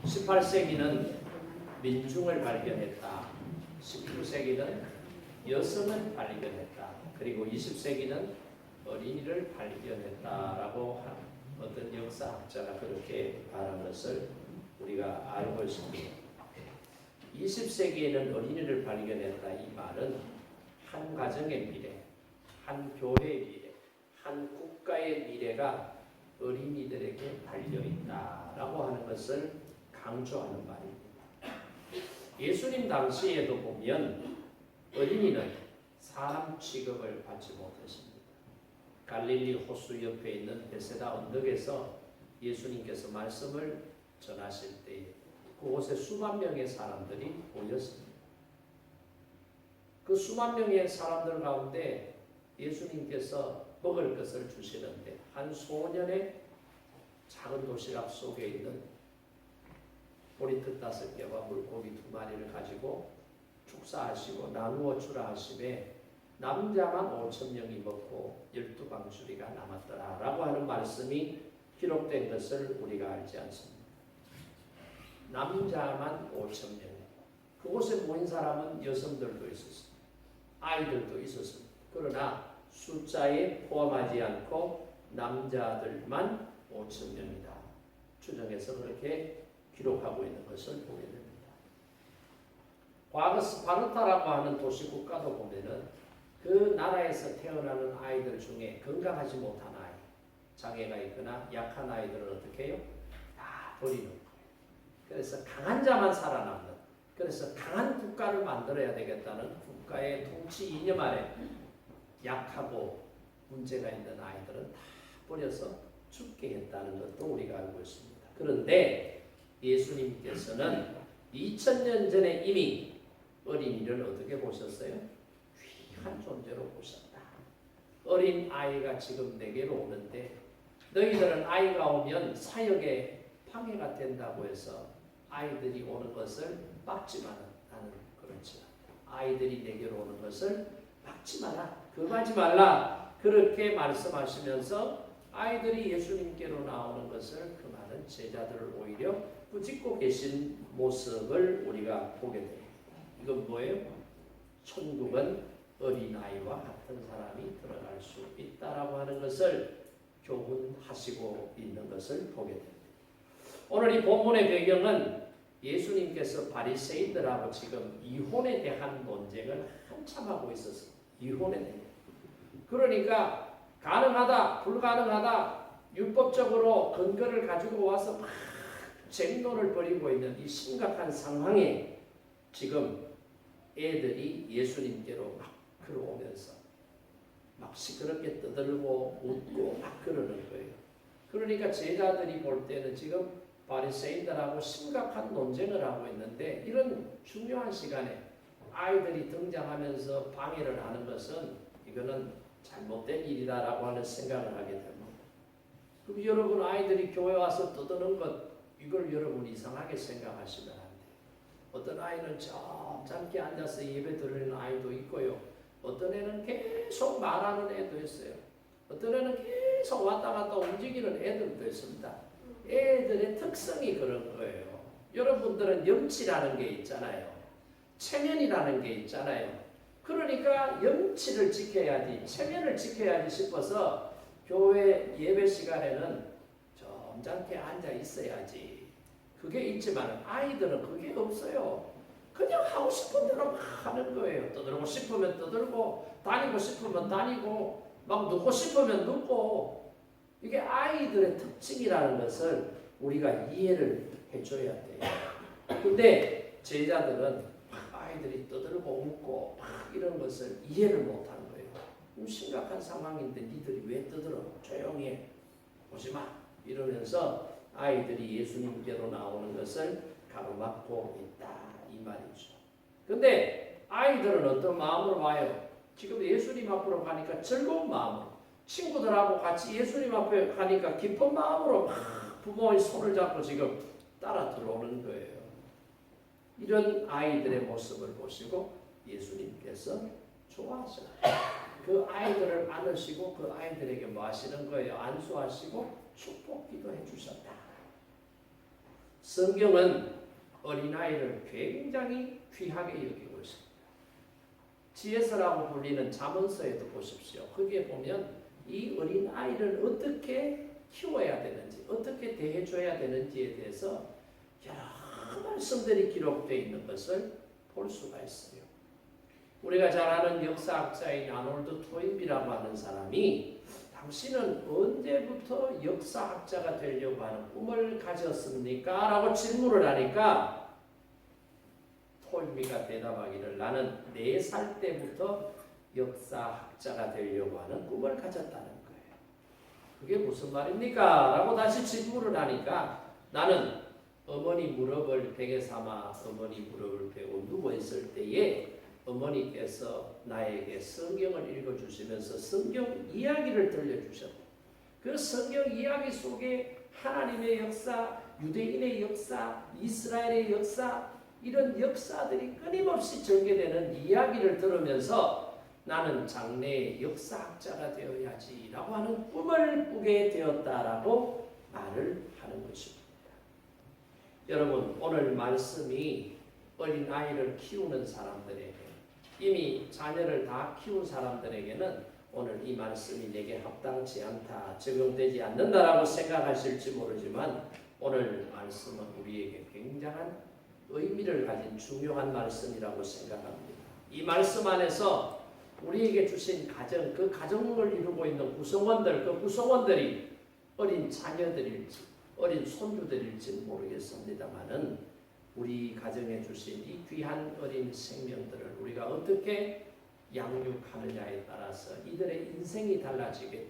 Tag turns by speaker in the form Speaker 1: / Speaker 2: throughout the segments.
Speaker 1: 18세기는 민중을 발견했다. 19세기는 여성을 발견했다. 그리고 20세기는 어린이를 발견했다라고 한 어떤 역사학자가 그렇게 말한 것을 우리가 알고 있습니다. 20세기에는 어린이를 발견했다. 이 말은 한 가정의 미래, 한 교회의 미래, 한 국가의 미래가 어린이들에게 달려있다라고 하는 것을 강조하는 말입니다. 예수님 당시에도 보면 어린이는 사람 취급을 받지 못했습니다. 갈릴리 호수 옆에 있는 베세다 언덕에서 예수님께서 말씀을 전하실 때 그곳에 수만 명의 사람들이 모였습니다. 그 수만 명의 사람들 가운데 예수님께서 먹을 것을 주시는데 한 소년의 작은 도시락 속에 있는 보리떡 5개와 물고기 2마리를 가지고 축사하시고 나누어 주라 하심에 남자만 5,000명이 먹고 12방주리가 남았더라 라고 하는 말씀이 기록된 것을 우리가 알지 않습니다. 남자만 5,000명. 그곳에 모인 사람은 여성들도 있었습니다. 아이들도 있었습니다. 그러나 숫자에 포함하지 않고 남자들만 5,000명이다. 추정해서 그렇게 기록하고 있는 것을 보게 됩니다. 과거 스파르타라고 하는 도시 국가도 보면은 그 나라에서 태어나는 아이들 중에 건강하지 못한 아이, 장애가 있거나 약한 아이들은 어떻게 해요? 다 버리는 거예요. 그래서 강한 자만 살아남는, 그래서 강한 국가를 만들어야 되겠다는 국가의 통치 이념 아래 약하고 문제가 있는 아이들은 다 버려서 죽게 했다는 것도 우리가 알고 있습니다. 그런데 예수님께서는 2000년 전에 이미 어린이를 어떻게 보셨어요? 귀한 존재로 보셨다. 어린 아이가 지금 내게로 오는데 너희들은 아이가 오면 사역에 방해가 된다고 해서 아이들이 오는 것을 막지만 나는 그렇지 않다. 아이들이 내게로 오는 것을 막지 마라. 금하지 말라. 그렇게 말씀하시면서 아이들이 예수님께로 나오는 것을 금하는 제자들을 오히려 꾸짖고 계신 모습을 우리가 보게 됩니다. 이건 뭐예요? 천국은 어린아이와 같은 사람이 들어갈 수 있다라고 하는 것을 교훈하시고 있는 것을 보게 됩니다. 오늘 이 본문의 배경은 예수님께서 바리새인들하고 지금 이혼에 대한 논쟁을 한참 하고 있었어요. 이혼에 대해. 그러니까 가능하다, 불가능하다, 율법적으로 근거를 가지고 와서 막 쟁론을 벌이고 있는 이 심각한 상황에 지금 애들이 예수님께로 막 걸어오면서 막 시끄럽게 떠들고 웃고 막 그러는 거예요. 그러니까 제자들이 볼 때는 지금 바리새인들하고 심각한 논쟁을 하고 있는데 이런 중요한 시간에 아이들이 등장하면서 방해를 하는 것은 이거는 잘못된 일이다라고 하는 생각을 하게 됩니다. 그럼 여러분 아이들이 교회 와서 떠드는 것 이걸 여러분 이상하게 생각하시면 안 돼요. 어떤 아이는 점잖게 앉아서 예배 드리는 아이도 있고요. 어떤 애는 계속 말하는 애도 있어요. 어떤 애는 계속 왔다 갔다 움직이는 애들도 있습니다. 애들의 특성이 그런 거예요. 여러분들은 염치라는 게 있잖아요. 체면이라는 게 있잖아요. 그러니까 염치를 지켜야지, 체면을 지켜야지 싶어서 교회 예배 시간에는 점잖게 앉아 있어야지. 그게 있지만 아이들은 그게 없어요. 그냥 하고 싶은 대로 막 하는 거예요. 떠들고 싶으면 떠들고 다니고 싶으면 다니고 막 눕고 싶으면 눕고 이게 아이들의 특징이라는 것을 우리가 이해를 해줘야 돼요. 근데 제자들은 아이들이 떠들고 웃고 막 이런 것을 이해를 못하는 거예요. 심각한 상황인데 니들이 왜 떠들어? 조용히 해. 오지 마. 이러면서 아이들이 예수님께로 나오는 것을 가로막고 있다. 이 말이죠. 근데 아이들은 어떤 마음으로 와요? 지금 예수님 앞으로 가니까 즐거운 마음으로 친구들하고 같이 예수님 앞에 가니까 기쁜 마음으로 막 부모의 손을 잡고 지금 따라 들어오는 거예요. 이런 아이들의 모습을 보시고 예수님께서 좋아하셔요. 그 아이들을 안으시고 그 아이들에게 뭐 하시는 거예요? 안수하시고 축복 기도해 주셨다. 성경은 어린아이를 굉장히 귀하게 여기고 있습니다. 지혜서라고 불리는 잠언서에도 보십시오. 거기에 보면 이 어린아이를 어떻게 키워야 되는지, 어떻게 대해줘야 되는지에 대해서 여러 말씀들이 기록되어 있는 것을 볼 수가 있어요. 우리가 잘 아는 역사학자인 아놀드 토인비라고 하는 사람이 당신은 언제부터 역사학자가 되려고 하는 꿈을 가졌습니까? 라고 질문을 하니까 토인비가 대답하기를 나는 4살 때부터 역사학자가 되려고 하는 꿈을 가졌다는 거예요. 그게 무슨 말입니까? 라고 다시 질문을 하니까 나는 어머니 무릎을 베개 삼아 어머니 무릎을 베고 누워있을 때에 어머니께서 나에게 성경을 읽어주시면서 성경 이야기를 들려주셨고 그 성경 이야기 속에 하나님의 역사, 유대인의 역사, 이스라엘의 역사 이런 역사들이 끊임없이 전개되는 이야기를 들으면서 나는 장래의 역사학자가 되어야지 라고 하는 꿈을 꾸게 되었다라고 말을 하는 것입니다. 여러분 오늘 말씀이 어린아이를 키우는 사람들에게 이미 자녀를 다 키운 사람들에게는 오늘 이 말씀이 내게 합당치 않다, 적용되지 않는다라고 생각하실지 모르지만 오늘 말씀은 우리에게 굉장한 의미를 가진 중요한 말씀이라고 생각합니다. 이 말씀 안에서 우리에게 주신 가정, 그 가정을 이루고 있는 구성원들, 그 구성원들이 어린 자녀들일지 어린 손주들일지 모르겠습니다만은 우리 가정에 주신 이 귀한 어린 생명들을 우리가 어떻게 양육하느냐에 따라서 이들의 인생이 달라지게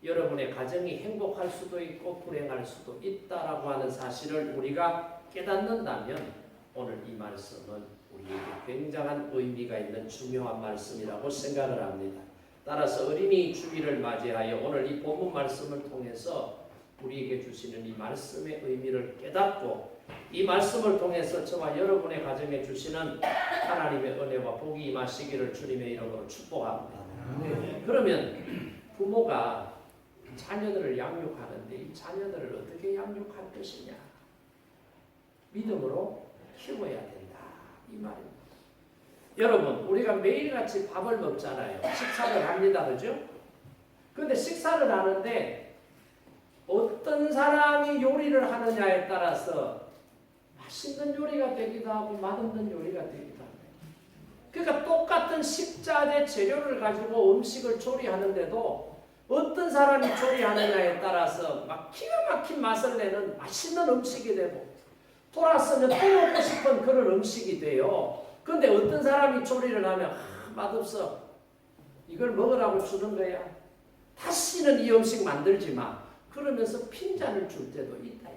Speaker 1: 여러분의 가정이 행복할 수도 있고 불행할 수도 있다라고 하는 사실을 우리가 깨닫는다면 오늘 이 말씀은 우리에게 굉장한 의미가 있는 중요한 말씀이라고 생각을 합니다. 따라서 어린이 주기를 맞이하여 오늘 이 본문 말씀을 통해서 우리에게 주시는 이 말씀의 의미를 깨닫고 이 말씀을 통해서 저와 여러분의 가정에 주시는 하나님의 은혜와 복이 임하시기를 주님의 이름으로 축복합니다. 그러면 부모가 자녀들을 양육하는데 이 자녀들을 어떻게 양육할 것이냐? 믿음으로 키워야 된다. 이 말입니다. 여러분 우리가 매일같이 밥을 먹잖아요. 식사를 합니다. 그죠? 그런데 식사를 하는데 어떤 사람이 요리를 하느냐에 따라서 맛있는 요리가 되기도 하고 맛없는 요리가 되기도 합니다. 그러니까 똑같은 식자재 재료를 가지고 음식을 조리하는데도 어떤 사람이 조리하느냐에 따라서 막 기가 막힌 맛을 내는 맛있는 음식이 되고 돌아서면 또 먹고 싶은 그런 음식이 돼요. 그런데 어떤 사람이 조리를 하면 맛없어. 이걸 먹으라고 주는 거야. 다시는 이 음식 만들지 마. 그러면서 핀잔을 줄 때도 있다.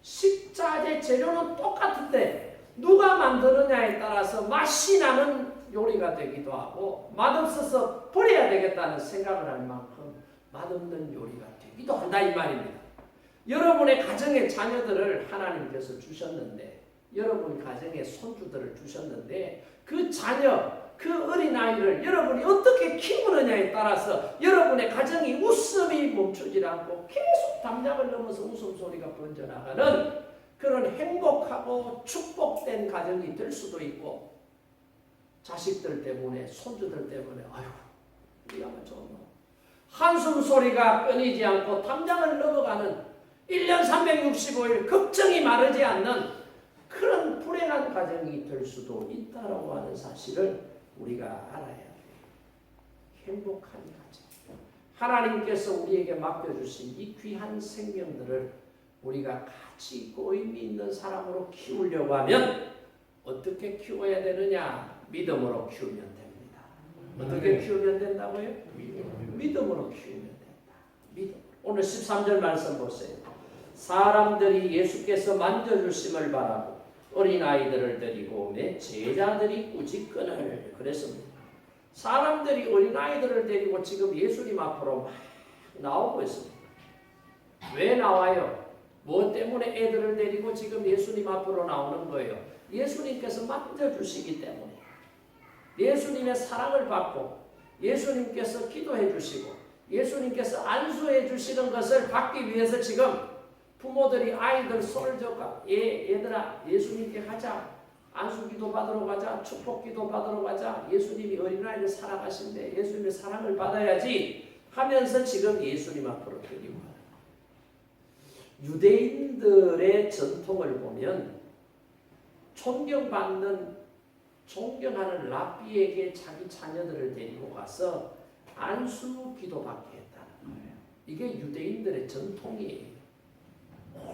Speaker 1: 식자재 재료는 똑같은데 누가 만드느냐에 따라서 맛이 나는 요리가 되기도 하고 맛없어서 버려야 되겠다는 생각을 할 만큼 맛없는 요리가 되기도 한다 이 말입니다. 여러분의 가정의 자녀들을 하나님께서 주셨는데 여러분 가정의 손주들을 주셨는데 그 자녀 그 어린아이를 여러분이 어떻게 키우느냐에 따라서 여러분의 가정이 웃음이 멈추지 않고 계속 담장을 넘어서 웃음소리가 번져나가는 그런 행복하고 축복된 가정이 될 수도 있고 자식들 때문에 손주들 때문에 아유 우리야만 좋은 한숨 소리가 끊이지 않고 담장을 넘어가는 1년 365일 걱정이 마르지 않는 그런 불행한 가정이 될 수도 있다라고 하는 사실을 우리가 알아야 돼요. 행복한 가정. 하나님께서 우리에게 맡겨주신 이 귀한 생명들을 우리가 가치 있고 의미 있는 사람으로 키우려고 하면 어떻게 키워야 되느냐? 믿음으로 키우면 됩니다. 어떻게 키우면 된다고요? 믿음으로 키우면 된다. 믿음. 오늘 13절 말씀 보세요. 사람들이 예수께서 만져주심을 바라고 어린아이들을 데리고 오매 제자들이 꾸짖거늘 그랬습니다. 사람들이 어린아이들을 데리고 지금 예수님 앞으로 막 나오고 있습니다. 왜 나와요? 뭐 때문에 애들을 데리고 지금 예수님 앞으로 나오는 거예요? 예수님께서 만져주시기 때문에 예수님의 사랑을 받고 예수님께서 기도해 주시고 예수님께서 안수해 주시는 것을 받기 위해서 지금 부모들이 아이들 손을 잡고 얘들아 예수님께 가자. 안수기도 받으러 가자. 축복기도 받으러 가자. 예수님이 어린아이를 사랑하신대. 예수님의 사랑을 받아야지 하면서 지금 예수님 앞으로 데리고 가요. 유대인들의 전통을 보면 존경하는 랍비에게 자기 자녀들을 데리고 가서 안수기도 받게 했다는 거예요. 이게 유대인들의 전통이에요.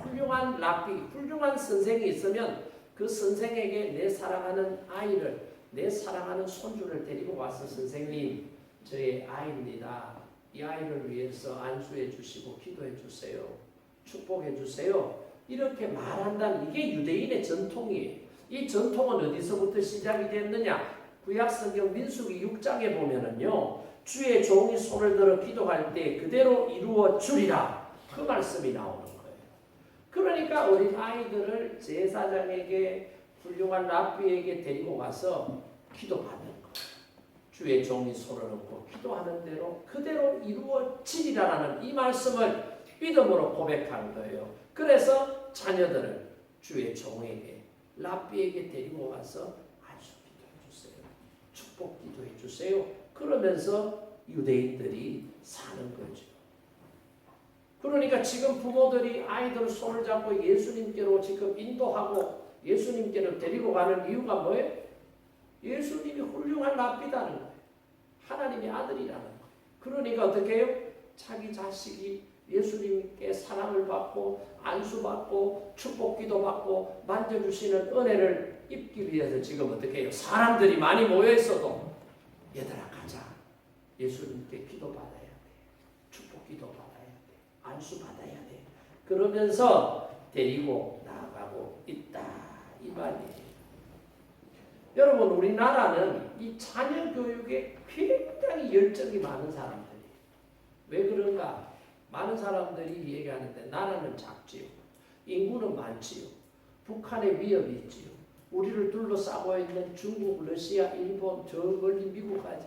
Speaker 1: 훌륭한 랍비, 훌륭한 선생이 있으면 그 선생에게 내 사랑하는 아이를, 내 사랑하는 손주를 데리고 와서 선생님, 저의 아이입니다. 이 아이를 위해서 안수해 주시고 기도해 주세요. 축복해 주세요. 이렇게 말한다는 이게 유대인의 전통이에요. 이 전통은 어디서부터 시작이 됐느냐? 구약성경 민수기 6장에 보면은요. 주의 종이 손을 들어 기도할 때 그대로 이루어 주리라. 그 말씀이 나오는 거예요. 그러니까 어린 아이들을 제사장에게 훌륭한 랍비에게 데리고 가서 기도받는 거예요. 주의 종이 손을 얹고 기도하는 대로 그대로 이루어지리라는 이 말씀을 믿음으로 고백한 거예요. 그래서 자녀들을 주의 종에게 랍비에게 데리고 가서 안수 기도해 주세요. 축복 기도해 주세요. 그러면서 유대인들이 사는 거죠. 그러니까 지금 부모들이 아이들 손을 잡고 예수님께로 지금 인도하고 예수님께로 데리고 가는 이유가 뭐예요? 예수님이 훌륭한 랍비다는 거예요. 하나님의 아들이라는 거예요. 그러니까 어떻게 해요? 자기 자식이 예수님께 사랑을 받고 안수받고 축복기도 받고 만져주시는 은혜를 입기 위해서 지금 어떻게 해요? 사람들이 많이 모여있어도 얘들아 가자. 예수님께 기도받아야 돼. 축복기도 받아야 돼. 안수받아야 돼. 그러면서 데리고 나아가고 있다. 이 말이에요. 여러분 우리나라는 이 자녀 교육에 굉장히 열정이 많은 사람들이에요. 왜 그런가? 많은 사람들이 얘기하는데 나라는 작지요. 인구는 많지요. 북한에 위협이 있지요. 우리를 둘러싸고 있는 중국, 러시아, 일본, 저 멀리 미국까지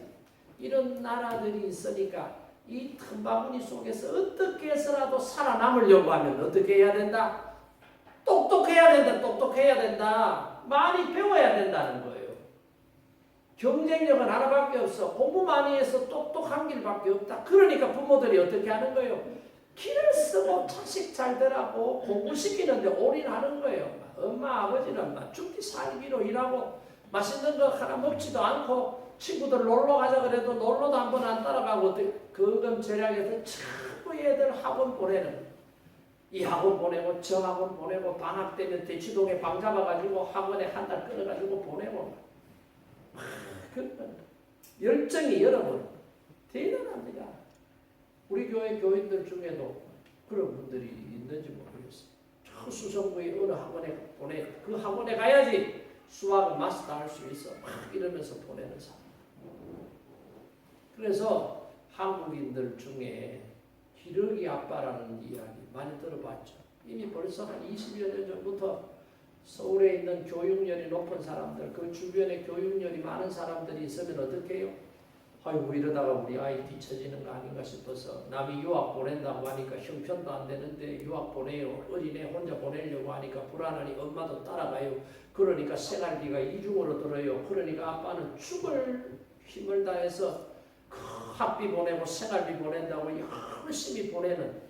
Speaker 1: 이런 나라들이 있으니까 이 틈바구니 속에서 어떻게 해서라도 살아남으려고 하면 어떻게 해야 된다? 똑똑해야 된다. 똑똑해야 된다. 많이 배워야 된다는 거예요. 경쟁력은 하나밖에 없어. 공부 많이 해서 똑똑한 길밖에 없다. 그러니까 부모들이 어떻게 하는 거예요? 길을 쓰고 자식 잘 되라고 공부시키는데 올인하는 거예요. 엄마 아버지는 막 죽기 살기로 일하고 맛있는 거 하나 먹지도 않고 친구들 놀러 가자 그래도 놀러도 한 번 안 따라가고 그건 절약해서 자꾸 애들 학원 보내는 이 학원 보내고 저 학원 보내고 방학 때면 대치동에 방 잡아가지고 학원에 한 달 끊어가지고 보내고 열정이 여러분 대단합니다. 우리 교회 교인들 중에도 그런 분들이 있는지 모르겠어요. 저 수성구의 어느 학원에 보내 그 학원에 가야지 수학을 마스터할 수 있어. 막 이러면서 보내는 사람. 그래서 한국인들 중에 기러기 아빠라는 이야기 많이 들어봤죠. 이미 벌써 한 20여 년 전부터 서울에 있는 교육열이 높은 사람들, 그 주변에 교육열이 많은 사람들이 있으면 어떻게 해요? 아이고 이러다가 우리 아이 뒤처지는 거 아닌가 싶어서 남이 유학 보낸다고 하니까 형편도 안 되는데 유학 보내요. 어린애 혼자 보내려고 하니까 불안하니 엄마도 따라가요. 그러니까 생활비가 이중으로 들어요. 그러니까 아빠는 죽을 힘을 다해서 학비 보내고 생활비 보낸다고 열심히 보내는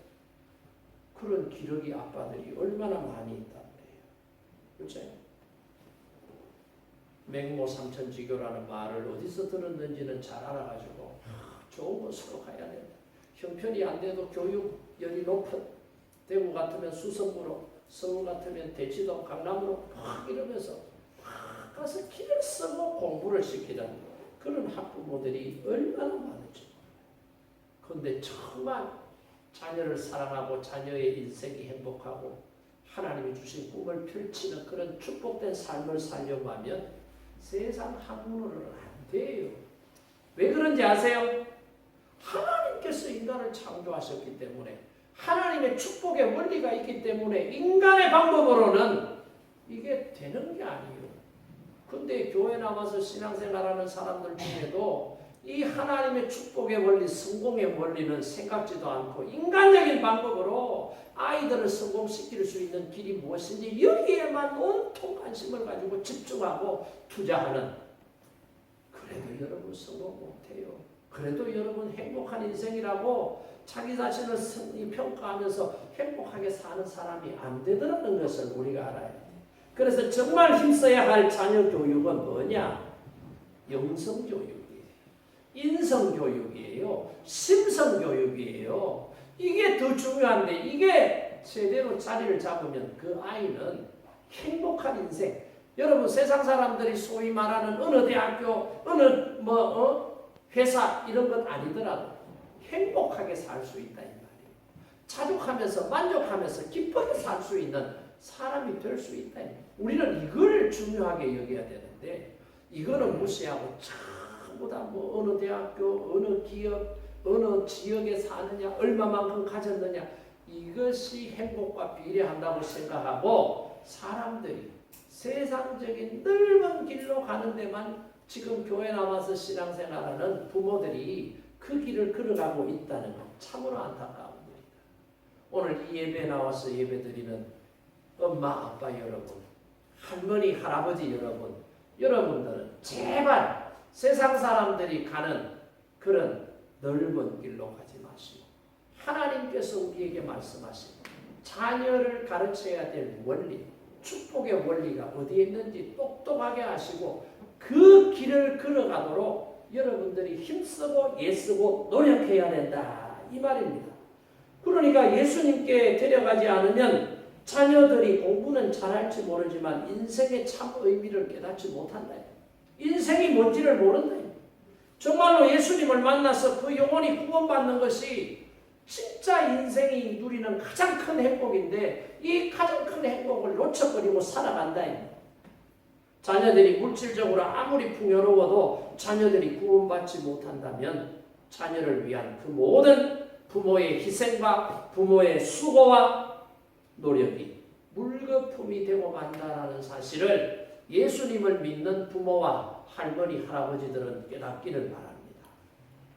Speaker 1: 그런 기러기 아빠들이 얼마나 많이 있단 말이에요. 그렇죠? 맹모 삼천지교라는 말을 어디서 들었는지는 잘 알아가지고 좋은 곳으로 가야 된다. 형편이 안 돼도 교육열이 높은 대구 같으면 수성구로, 서울 같으면 대치동, 강남으로 막 이러면서 막 가서 길을 쓰고 공부를 시키는 그런 학부모들이 얼마나 많은지. 그런데 정말 자녀를 사랑하고 자녀의 인생이 행복하고 하나님이 주신 꿈을 펼치는 그런 축복된 삶을 살려고 하면 세상 학문으로는 안 돼요. 왜 그런지 아세요? 하나님께서 인간을 창조하셨기 때문에 하나님의 축복의 원리가 있기 때문에 인간의 방법으로는 이게 되는 게 아니에요. 근데 교회 나와서 신앙생활하는 사람들 중에도 이 하나님의 축복의 원리, 성공의 원리는 생각지도 않고 인간적인 방법으로 아이들을 성공시킬 수 있는 길이 무엇인지 여기에만 온통 관심을 가지고 집중하고 투자하는, 그래도 여러분 성공 못해요. 그래도 여러분 행복한 인생이라고 자기 자신을 평가하면서 행복하게 사는 사람이 안 되더라는 것을 우리가 알아야 돼. 그래서 정말 힘써야 할 자녀 교육은 뭐냐? 영성 교육이에요. 인성 교육이에요. 심성 교육이에요. 이게 더 중요한데, 이게 제대로 자리를 잡으면 그 아이는 행복한 인생. 여러분, 세상 사람들이 소위 말하는 어느 대학교, 어느 회사 이런 건 아니더라도 행복하게 살 수 있다 이 말이에요. 자족하면서 만족하면서 기쁘게 살 수 있는 사람이 될 수 있다. 우리는 이걸 중요하게 여겨야 되는데, 이거는 무시하고 전부 다 뭐 어느 대학교, 어느 기업, 어느 지역에 사느냐, 얼마만큼 가졌느냐, 이것이 행복과 비례한다고 생각하고 사람들이 세상적인 넓은 길로 가는 데만 지금 교회 나와서 신앙생활하는 부모들이 그 길을 걸어가고 있다는 건 참으로 안타까운 일이다. 오늘 이 예배에 나와서 예배드리는 엄마, 아빠 여러분, 할머니, 할아버지 여러분, 여러분들은 제발 세상 사람들이 가는 그런 넓은 길로 가지 마시고, 하나님께서 우리에게 말씀하신 자녀를 가르쳐야 될 원리, 축복의 원리가 어디에 있는지 똑똑하게 하시고 그 길을 걸어가도록 여러분들이 힘쓰고 애쓰고 노력해야 된다 이 말입니다. 그러니까 예수님께 데려가지 않으면 자녀들이 공부는 잘할지 모르지만 인생의 참 의미를 깨닫지 못한다. 인생이 뭔지를 모른다. 정말로 예수님을 만나서 그 영혼이 구원받는 것이 진짜 인생이 누리는 가장 큰 행복인데, 이 가장 큰 행복을 놓쳐버리고 살아간다. 자녀들이 물질적으로 아무리 풍요로워도 자녀들이 구원받지 못한다면 자녀를 위한 그 모든 부모의 희생과 부모의 수고와 노력이 물거품이 되고 만다라는 사실을 예수님을 믿는 부모와 할머니, 할아버지들은 깨닫기를 바랍니다.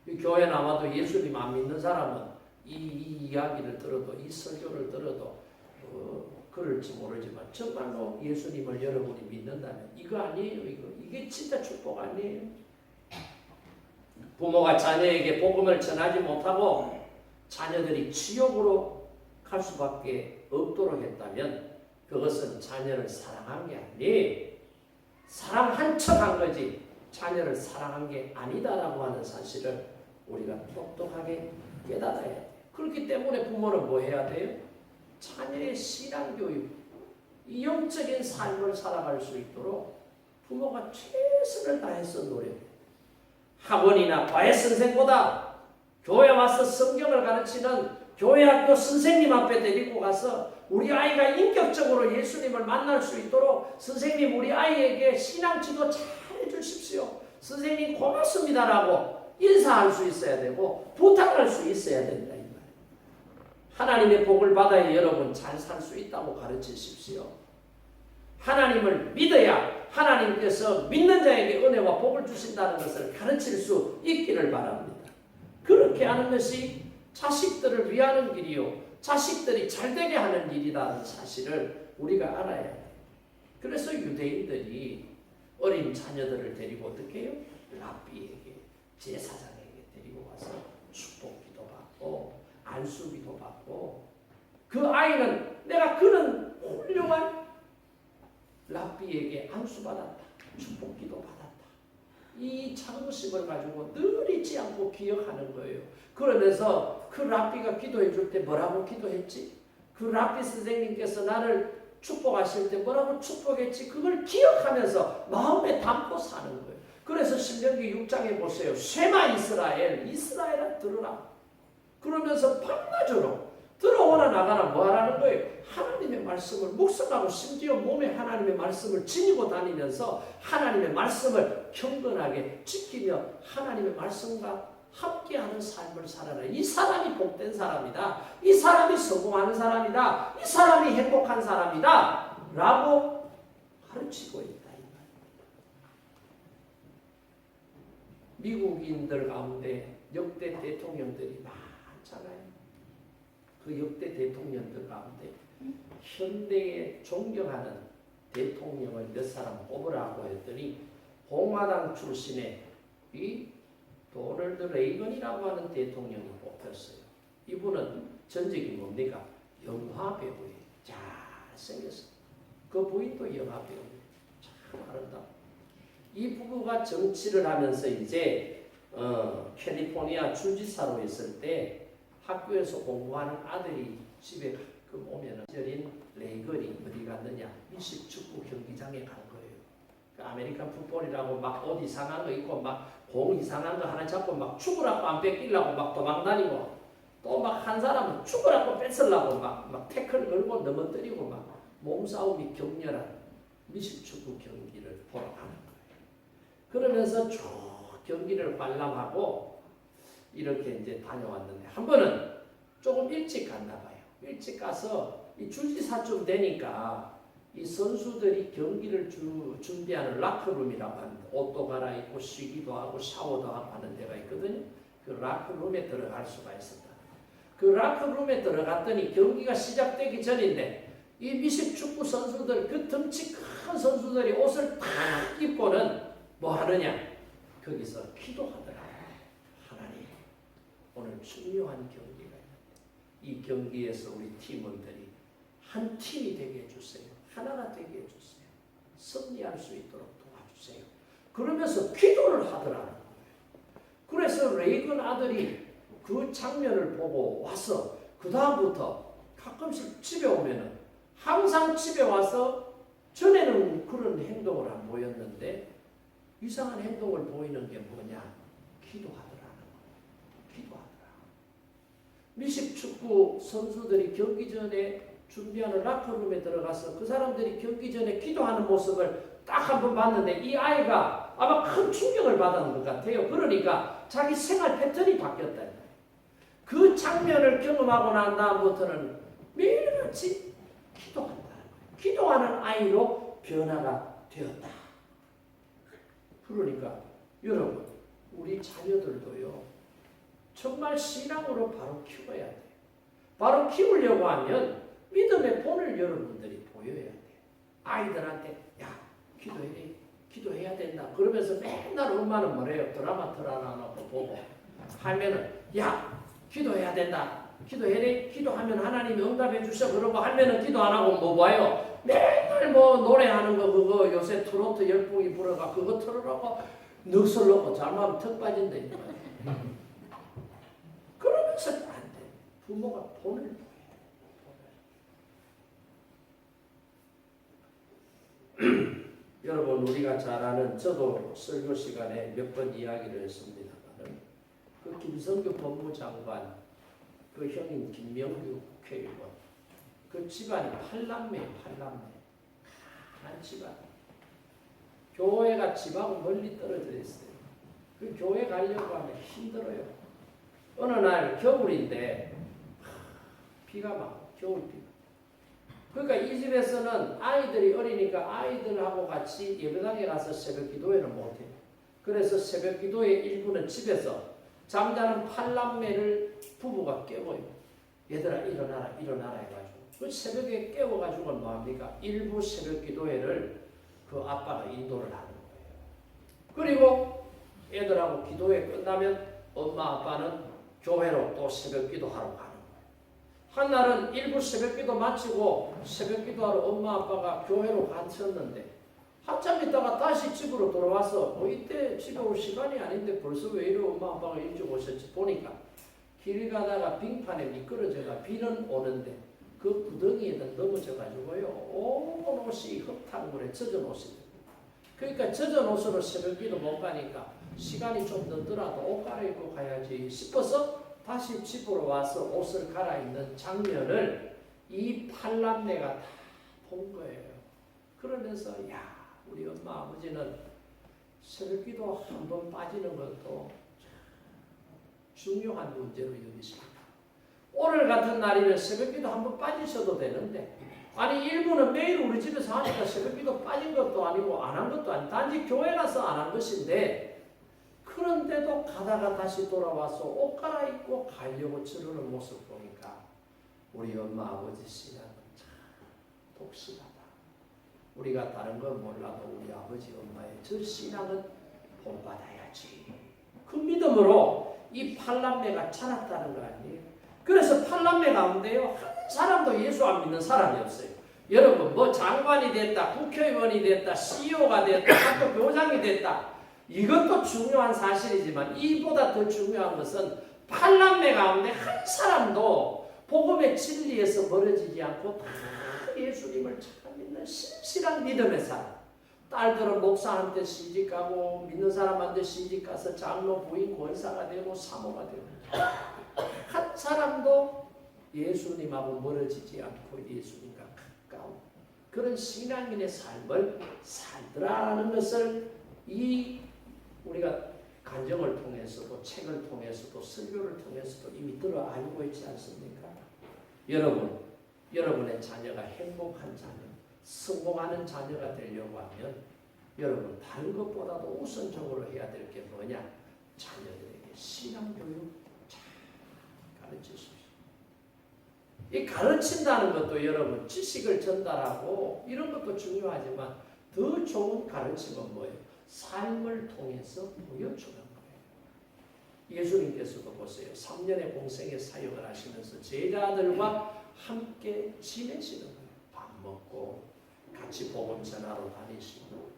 Speaker 1: 이 교회 나와도 예수님 안 믿는 사람은 이 이야기를 들어도, 이 설교를 들어도 그럴지 모르지만 정말로 예수님을 여러분이 믿는다면 이거 아니에요. 이게 진짜 축복 아니에요. 부모가 자녀에게 복음을 전하지 못하고 자녀들이 지옥으로 갈 수밖에 없도록 했다면 그것은 자녀를 사랑한 게 아니에요. 사랑한 척한 거지 자녀를 사랑한 게 아니다라고 하는 사실을 우리가 똑똑하게 깨달아야 돼요. 그렇기 때문에 부모는 뭐 해야 돼요? 자녀의 신앙교육, 이 영적인 삶을 살아갈 수 있도록 부모가 최선을 다해서 노력해요. 학원이나 과외 선생보다 교회 와서 성경을 가르치는 교회 학교 선생님 앞에 데리고 가서 우리 아이가 인격적으로 예수님을 만날 수 있도록 선생님 우리 아이에게 신앙 지도 잘 해주십시오. 선생님 고맙습니다라고 인사할 수 있어야 되고 부탁할 수 있어야 된다. 이 말이에요. 하나님의 복을 받아야 여러분 잘 살 수 있다고 가르치십시오. 하나님을 믿어야 하나님께서 믿는 자에게 은혜와 복을 주신다는 것을 가르칠 수 있기를 바랍니다. 그렇게 하는 것이 자식들을 위하는 길이요, 자식들이 잘되게 하는 일이라는 사실을 우리가 알아야 해요. 그래서 유대인들이 어린 자녀들을 데리고 어떻게 해요? 랍비에게, 제사장에게 데리고 가서 축복기도 받고 안수기도 받고, 그 아이는 내가 그런 훌륭한 랍비에게 안수받았다, 축복기도 받았다, 이 자부심을 가지고 늘 잊지 않고 기억하는 거예요. 그러면서 그 랍비가 기도해 줄 때 뭐라고 기도했지? 그 랍비 선생님께서 나를 축복하실 때 뭐라고 축복했지? 그걸 기억하면서 마음에 담고 사는 거예요. 그래서 신명기 6장에 보세요. 쉐마 이스라엘, 이스라엘아 들으라. 그러면서 밤낮으로 들어오나 나가나 뭐 하라는 거예요? 하나님의 말씀을 묵상하고 심지어 몸에 하나님의 말씀을 지니고 다니면서 하나님의 말씀을 경건하게 지키며 하나님의 말씀과 함께하는 삶을 살아라. 이 사람이 복된 사람이다. 이 사람이 성공하는 사람이다. 이 사람이 행복한 사람이다. 라고 가르치고 있다. 미국인들 가운데 역대 대통령들이 많잖아요. 그 역대 대통령들 가운데 현대에 존경하는 대통령을 몇 사람 뽑으라고 했더니 공화당 출신의 이 도널드 레이건이라고 하는 대통령이 뽑혔어요. 이분은 전적이 뭡니까? 영화 배우예요. 잘생겼어요. 그 부인도 영화 배우예요. 참 아름다워. 이 부부가 정치를 하면서 이제 캘리포니아 주지사로 있을 때 학교에서 공부하는 아들이 집에 가끔 오면은 어린 레이건이 어디 갔느냐? 미식 축구 경기장에 간 거예요. 그 아메리칸 풋볼이라고 막 옷 이상한 거 입고 막 공 이상한 거 하나 잡고 막 죽으라고 안 뺏기려고 막 도망다니고 또 막 한 사람은 죽으라고 뺏으려고 막 태클 걸고 넘어뜨리고 막 몸싸움이 격렬한 미식축구 경기를 보러 가는 거예요. 그러면서 쭉 경기를 관람하고 이렇게 이제 다녀왔는데 한 번은 조금 일찍 갔나 봐요. 일찍 가서 이 주지사쯤 되니까 이 선수들이 경기를 준비하는 라커룸이라고 하는데 옷도 갈아입고 쉬기도 하고 샤워도 하고 하는 데가 있거든요. 그 라커룸에 들어갈 수가 있었다. 그 라커룸에 들어갔더니 경기가 시작되기 전인데 이 미식축구 선수들 그 덩치 큰 선수들이 옷을 딱 입고는 뭐 하느냐? 거기서 기도하더라. 하나님, 오늘 중요한 경기가 있는데 이 경기에서 우리 팀원들이 한 팀이 되게 해주세요. 하나가 되게 해주세요. 승리할 수 있도록 도와주세요. 그러면서 기도를 하더라는 거예요. 그래서 레이건 아들이 그 장면을 보고 와서 그 다음부터 가끔씩 집에 오면은 항상 집에 와서 전에는 그런 행동을 안 보였는데 이상한 행동을 보이는 게 뭐냐? 기도하더라는 거예요. 기도하더라. 미식축구 선수들이 경기 전에 준비하는 라커룸에 들어가서 그 사람들이 경기 전에 기도하는 모습을 딱 한 번 봤는데 이 아이가 아마 큰 충격을 받은 것 같아요. 그러니까 자기 생활 패턴이 바뀌었다. 그 장면을 경험하고 난 다음부터는 매일같이 기도한다. 기도하는 아이로 변화가 되었다. 그러니까 여러분, 우리 자녀들도요. 정말 신앙으로 바로 키워야 돼요. 바로 키우려고 하면 믿음의 본을 여러분들이 보여야 돼요. 아이들한테 야 기도해야 된다. 그러면서 맨날 엄마는 뭐래요? 드라마 틀어놓고 보고 하면은 야 기도해야 된다. 기도해래? 기도하면 하나님이 응답해 주셔. 그러고 하면은 기도 안 하고 뭐 봐요? 맨날 뭐 노래하는 거 그거 요새 트로트 열풍이 불어가 그거 틀어놓고 넋을 놓고 잘못하면 턱 빠진다. 그러면서 안 돼. 부모가 본을 여러분 우리가 잘 아는 저도 설교 시간에 몇 번 이야기를 했습니다만 그 김성규 법무장관 그 형인 김명규 국회의원 그 집안이 팔남매한 집안 교회가 집하고 멀리 떨어져 있어요. 그 교회 가려고 하면 힘들어요. 어느 날 겨울인데 비가 막 겨울비 그러니까 이 집에서는 아이들이 어리니까 아이들하고 같이 예배당에 가서 새벽 기도회를 못해요. 그래서 새벽 기도회 일부는 집에서 잠자는 팔남매를 부부가 깨워요. 얘들아 일어나라 해가지고 그 새벽에 깨워가지고 뭐합니까? 일부 새벽 기도회를 그 아빠가 인도를 하는 거예요. 그리고 애들하고 기도회 끝나면 엄마 아빠는 교회로 또 새벽 기도하러 가는 거예요. 한날은 일부 새벽기도 마치고 새벽기도하러 엄마 아빠가 교회로 가셨는데 한참 있다가 다시 집으로 돌아와서 이때 집에 올 시간이 아닌데 벌써 왜 이래 엄마 아빠가 일찍 오셨지 보니까 길 가다가 빙판에 미끄러져가 비는 오는데 그 구덩이에다 넘어져가지고요 온 옷이 흙탕물에 젖은 옷이 그러니까 젖은 옷으로 새벽기도 못 가니까 시간이 좀 늦더라도 옷 갈아입고 가야지 싶어서 다시 집으로 와서 옷을 갈아입는 장면을 이 팔남매가 다 본 거예요. 그러면서 야 우리 엄마 아버지는 새벽기도 한 번 빠지는 것도 중요한 문제로 여기십니다. 오늘 같은 날이면 새벽기도 한 번 빠지셔도 되는데 아니 일부는 매일 우리 집에서 하니까 새벽기도 빠진 것도 아니고 안 한 것도 아니고 단지 교회 가서 안 한 것인데 그 그런데도 가다가 다시 돌아와서 옷 갈아입고 가려고 저러는 모습 보니까 우리 엄마 아버지 신앙은 참 독실하다. 우리가 다른 건 몰라도 우리 아버지 엄마의 저 신앙은 본받아야지. 그 믿음으로 이 팔남매가 자랐다는 거 아니에요. 그래서 팔남매 가운데요 한 사람도 예수 안 믿는 사람이 없어요. 여러분 뭐 장관이 됐다, 국회의원이 됐다, CEO가 됐다, 학교 교장이 됐다. 이것도 중요한 사실이지만 이보다 더 중요한 것은 팔남매 가운데 한 사람도 복음의 진리에서 멀어지지 않고 다 예수님을 잘 믿는 신실한 믿음의 사람. 딸들은 목사한테 시집가고 믿는 사람한테 시집가서 장로, 부인, 권사가 되고 사모가 되고 한 사람도 예수님하고 멀어지지 않고 예수님과 가까운 그런 신앙인의 삶을 살더라는 것을 이 우리가 간증을 통해서도 책을 통해서도 설교를 통해서도 이미 들어 알고 있지 않습니까? 여러분, 여러분의 자녀가 행복한 자녀, 성공하는 자녀가 되려고 하면 여러분 다른 것보다도 우선적으로 해야 될 게 뭐냐? 자녀들에게 신앙교육 잘 가르치십시오. 이 가르친다는 것도 여러분 지식을 전달하고 이런 것도 중요하지만 더 좋은 가르침은 뭐예요? 삶을 통해서 보여주는 거예요. 예수님께서도 보세요. 3년의 공생의 사역을 하시면서 제자들과 함께 지내시는 거예요. 밥 먹고 같이 복음 전하러 다니시고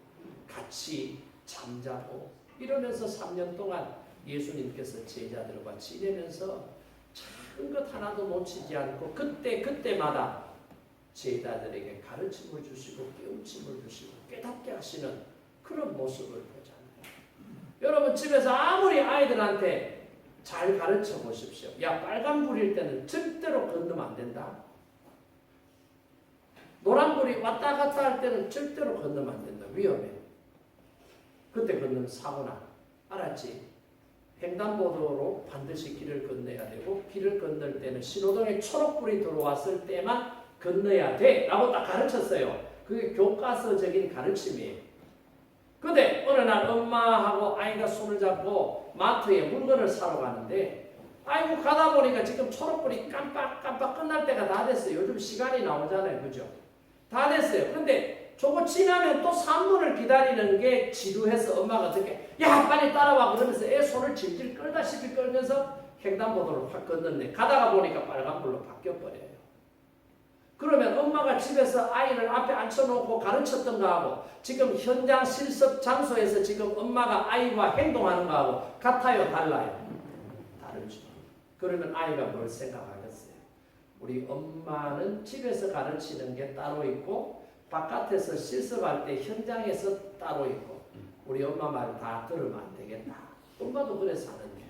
Speaker 1: 같이 잠자고 이러면서 3년 동안 예수님께서 제자들과 지내면서 작은 것 하나도 놓치지 않고 그때마다 제자들에게 가르침을 주시고 깨우침을 주시고 깨닫게 하시는 그런 모습을 보잖아요. 여러분 집에서 아무리 아이들한테 잘 가르쳐 보십시오. 야 빨간불일 때는 절대로 건너면 안 된다. 노란불이 왔다 갔다 할 때는 절대로 건너면 안 된다. 위험해. 그때 건너면 사고나. 알았지? 횡단보도로 반드시 길을 건너야 되고 길을 건널 때는 신호등에 초록불이 들어왔을 때만 건너야 돼 라고 딱 가르쳤어요. 그게 교과서적인 가르침이에요. 근데 어느 날 엄마하고 아이가 손을 잡고 마트에 물건을 사러 가는데 아이고 가다 보니까 지금 초록불이 깜빡깜빡 끝날 때가 다 됐어요. 요즘 시간이 나오잖아요. 그죠? 다 됐어요. 근데 저거 지나면 또 3분을 기다리는 게 지루해서 엄마가 어떻게 야 빨리 따라와 그러면서 애 손을 질질 끌다시피 끌면서 횡단보도를 확 건넜네. 가다가 보니까 빨간불로 바뀌어버려요. 그러면 엄마가 집에서 아이를 앞에 앉혀놓고 가르쳤던 거하고 지금 현장 실습 장소에서 지금 엄마가 아이와 행동하는 거하고 같아요? 달라요? 다르죠. 그러면 아이가 뭘 생각하겠어요? 우리 엄마는 집에서 가르치는 게 따로 있고 바깥에서 실습할 때 현장에서 따로 있고 우리 엄마 말 다 들으면 안 되겠다. 엄마도 그래서 하는데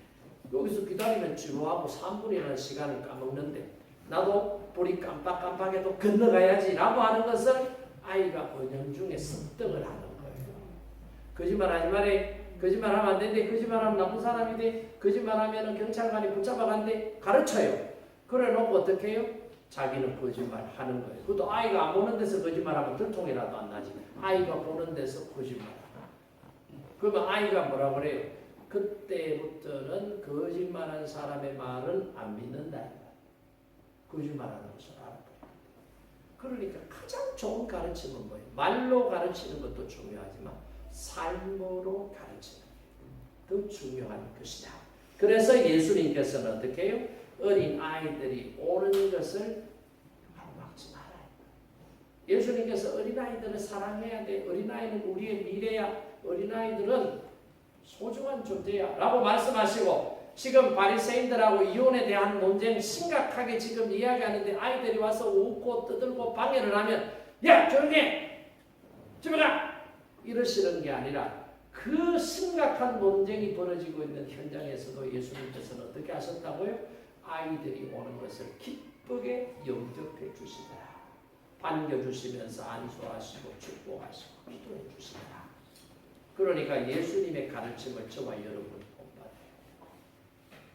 Speaker 1: 여기서 기다리면 지루하고 3분이라는 시간을 까먹는데 나도 불이 깜빡깜빡해도 건너가야지 라고 하는 것을 아이가 은연중에 습득을 하는 거예요. 거짓말하지 말해. 거짓말하면 안 된대. 거짓말하면 나쁜 사람이 돼. 거짓말하면 경찰관이 붙잡아간대. 가르쳐요. 그래 놓고 어떻게 해요? 자기는 거짓말하는 거예요. 그것도 아이가 안 보는 데서 거짓말하면 들통이라도 안 나지. 아이가 보는 데서 거짓말하는 그러면 아이가 뭐라 그래요? 그때부터는 거짓말하는 사람의 말은 안 믿는다. 거짓말하는 것을 알아버려요. 그러니까 가장 좋은 가르침은 뭐예요? 말로 가르치는 것도 중요하지만 삶으로 가르치는 게 더 중요한 것이다. 그래서 예수님께서는 어떻게 해요? 어린 아이들이 오는 것을 막지 말아요. 예수님께서 어린 아이들을 사랑해야 돼. 어린 아이는 우리의 미래야. 어린 아이들은 소중한 존재야. 라고 말씀하시고. 지금 바리새인들하고 이혼에 대한 논쟁 심각하게 지금 이야기하는데 아이들이 와서 웃고 떠들고 방해를 하면 야 조용히 해! 집에 가! 이러시는 게 아니라 그 심각한 논쟁이 벌어지고 있는 현장에서도 예수님께서는 어떻게 하셨다고요? 아이들이 오는 것을 기쁘게 영접해 주시더라. 반겨주시면서 안수하시고 축복하시고 기도해 주시더라. 그러니까 예수님의 가르침을 저와 여러분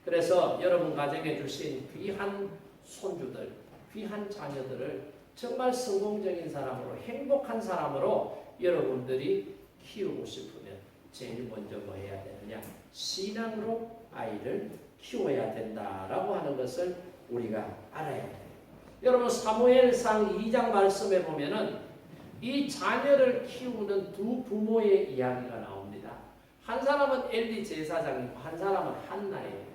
Speaker 1: 그래서 여러분 가정에 주신 귀한 손주들, 귀한 자녀들을 정말 성공적인 사람으로 행복한 사람으로 여러분들이 키우고 싶으면 제일 먼저 뭐 해야 되느냐? 신앙으로 아이를 키워야 된다라고 하는 것을 우리가 알아야 돼요. 여러분 사무엘상 2장 말씀에 보면은 이 자녀를 키우는 두 부모의 이야기가 나옵니다. 한 사람은 엘리 제사장이고 한 사람은 한나예요.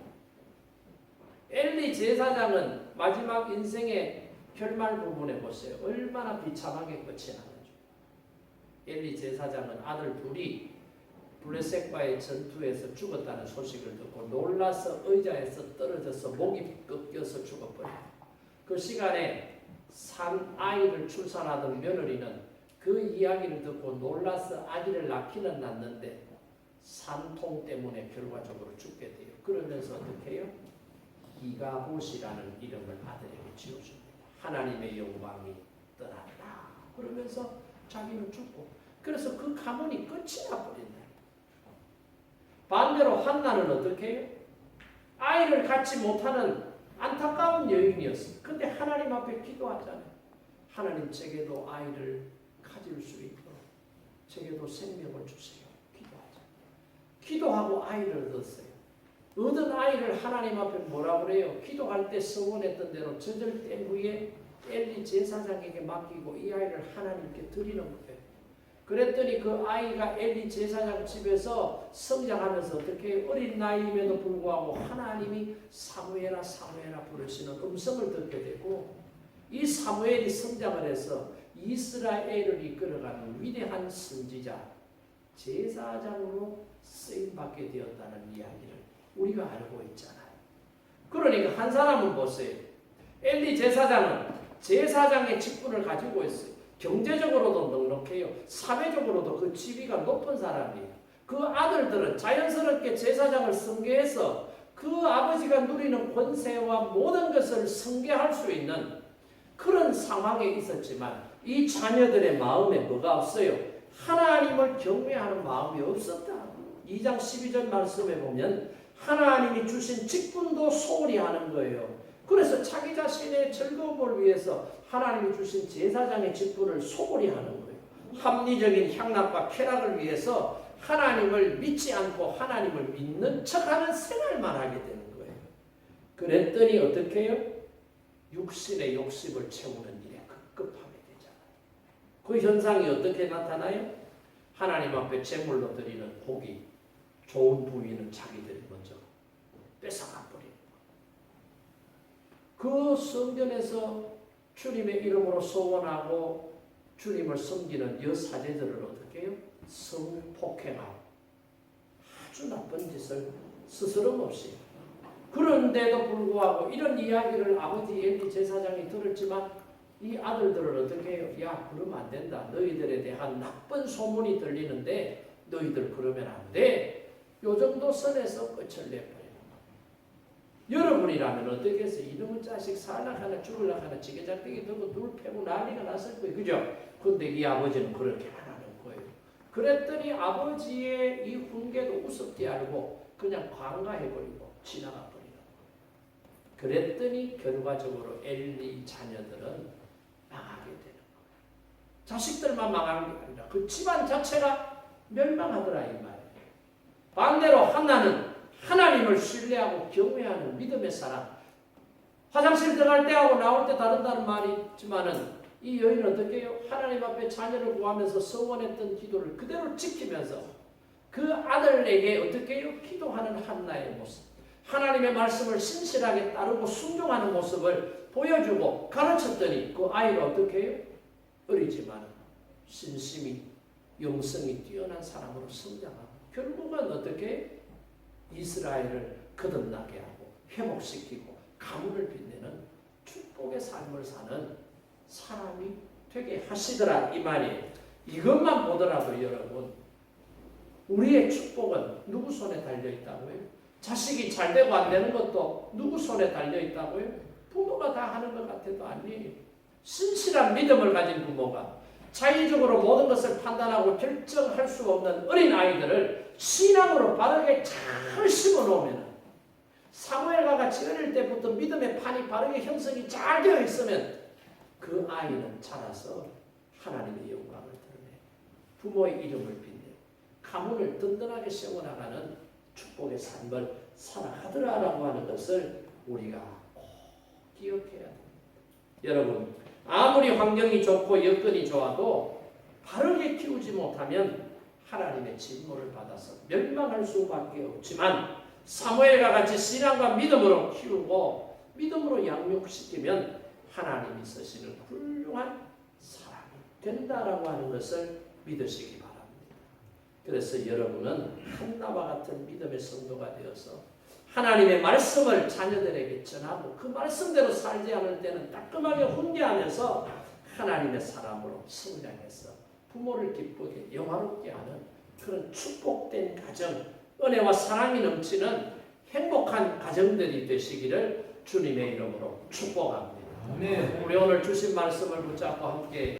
Speaker 1: 엘리 제사장은 마지막 인생의 결말 부분에 보세요. 얼마나 비참하게 끝이 나는지. 엘리 제사장은 아들 둘이 블레셋과의 전투에서 죽었다는 소식을 듣고 놀라서 의자에서 떨어져서 목이 꺾여서 죽어버려요. 그 시간에 산 아이를 출산하던 며느리는 그 이야기를 듣고 놀라서 아기를 낳기는 낳는데 산통 때문에 결과적으로 죽게 돼요. 그러면서 어떻게 해요? 이가봇이라는 이름을 아들에게 지어줍니다. 하나님의 영광이 떠났다. 그러면서 자기는 죽고, 그래서 그 가문이 끝이 나버린다. 반대로 한나는 어떻게 해요? 아이를 갖지 못하는 안타까운 여인이었어요. 근데 하나님 앞에 기도하잖아요. 하나님 제게도 아이를 가질 수 있도록 제게도 생명을 주세요. 기도하자. 기도하고 아이를 얻었어요. 얻은 아이를 하나님 앞에 뭐라고 그래요? 기도할 때 서원했던 대로 저절때 후에 엘리 제사장에게 맡기고 이 아이를 하나님께 드리는 거예요. 그랬더니 그 아이가 엘리 제사장 집에서 성장하면서 어떻게 어린 나이임에도 불구하고 하나님이 사무엘아 사무엘아 부르시는 음성을 듣게 되고, 이 사무엘이 성장을 해서 이스라엘을 이끌어가는 위대한 선지자 제사장으로 쓰임받게 되었다는 이야기를 우리가 알고 있잖아요. 그러니까 한 사람은 보세요. 엘리 제사장은 제사장의 직분을 가지고 있어요. 경제적으로도 넉넉해요. 사회적으로도 그 지위가 높은 사람이에요. 그 아들들은 자연스럽게 제사장을 승계해서 그 아버지가 누리는 권세와 모든 것을 승계할 수 있는 그런 상황에 있었지만 이 자녀들의 마음에 뭐가 없어요? 하나님을 경외하는 마음이 없었다. 2장 12절 말씀에 보면 하나님이 주신 직분도 소홀히 하는 거예요. 그래서 자기 자신의 즐거움을 위해서 하나님이 주신 제사장의 직분을 소홀히 하는 거예요. 합리적인 향락과 쾌락을 위해서 하나님을 믿지 않고 하나님을 믿는 척하는 생활만 하게 되는 거예요. 그랬더니 어떻게 해요? 육신의 욕심을 채우는 일에 급급하게 되잖아요. 그 현상이 어떻게 나타나요? 하나님 앞에 제물로 드리는 고기, 좋은 부위는 자기들이 먼저 뺏어가 버립니다. 그 성전에서 주님의 이름으로 소원하고 주님을 섬기는 여사제들을 어떻게 해요? 성폭행하고 아주 나쁜 짓을 스스럼 없이. 그런데도 불구하고 이런 이야기를 아버지 엘리 제사장이 들었지만 이 아들들은 어떻게 해요? 야, 그러면 안 된다. 너희들에 대한 나쁜 소문이 들리는데 너희들 그러면 안 돼. 요 정도 선에서 끝을 내버려요. 여러분이라면 어떻게 해서 이놈의 자식 살락하나 죽을락하나 지게잡히게 들고 둘 패고 난리가 났을 거예요. 그죠? 근데 이 아버지는 그렇게 안 하는 거예요. 그랬더니 아버지의 이 훈계도 우습게 알고 그냥 관가해버리고 지나가 버리는 거예요. 그랬더니 결과적으로 엘리 자녀들은 망하게 되는 거예요. 자식들만 망하는 게 아니라 그 집안 자체가 멸망하더라 이 말이에요. 반대로 한나는 하나님을 신뢰하고 경외하는 믿음의 사람. 화장실 들어갈 때하고 나올 때 다른다는 말이 있지만은 이 여인은 어떻게 해요? 하나님 앞에 자녀를 구하면서 서원했던 기도를 그대로 지키면서 그 아들에게 어떻게 해요? 기도하는 한나의 모습. 하나님의 말씀을 신실하게 따르고 순종하는 모습을 보여주고 가르쳤더니 그 아이가 어떻게 해요? 어리지만 신심이 영성이 뛰어난 사람으로 성장하고 결국은 어떻게 해요? 이스라엘을 거듭나게 하고 회복시키고 가문을 빛내는 축복의 삶을 사는 사람이 되게 하시더라 이 말이에요. 이것만 보더라도 여러분, 우리의 축복은 누구 손에 달려있다고요? 자식이 잘 되고 안 되는 것도 누구 손에 달려있다고요? 부모가 다 하는 것 같아도 아니에요. 신실한 믿음을 가진 부모가 자의적으로 모든 것을 판단하고 결정할 수 없는 어린 아이들을 신앙으로 바르게 잘 심어놓으면, 사무엘과 같이 어릴 때부터 믿음의 판이 바르게 형성이 잘 되어 있으면 그 아이는 자라서 하나님의 영광을 드러내 부모의 이름을 빛내 가문을 든든하게 세워나가는 축복의 삶을 살아가더라라고 하는 것을 우리가 꼭 기억해야 됩니다. 여러분, 아무리 환경이 좋고 여건이 좋아도 바르게 키우지 못하면 하나님의 진노를 받아서 멸망할 수밖에 없지만 사무엘과 같이 신앙과 믿음으로 키우고 믿음으로 양육시키면 하나님이 쓰시는 훌륭한 사람이 된다라고 하는 것을 믿으시기 바랍니다. 그래서 여러분은 한나와 같은 믿음의 성도가 되어서 하나님의 말씀을 자녀들에게 전하고 그 말씀대로 살지 않을 때는 따끔하게 훈계하면서 하나님의 사람으로 성장해서 부모를 기쁘게 영화롭게 하는 그런 축복된 가정, 은혜와 사랑이 넘치는 행복한 가정들이 되시기를 주님의 이름으로 축복합니다. 우리 오늘 주신 말씀을 붙잡고 함께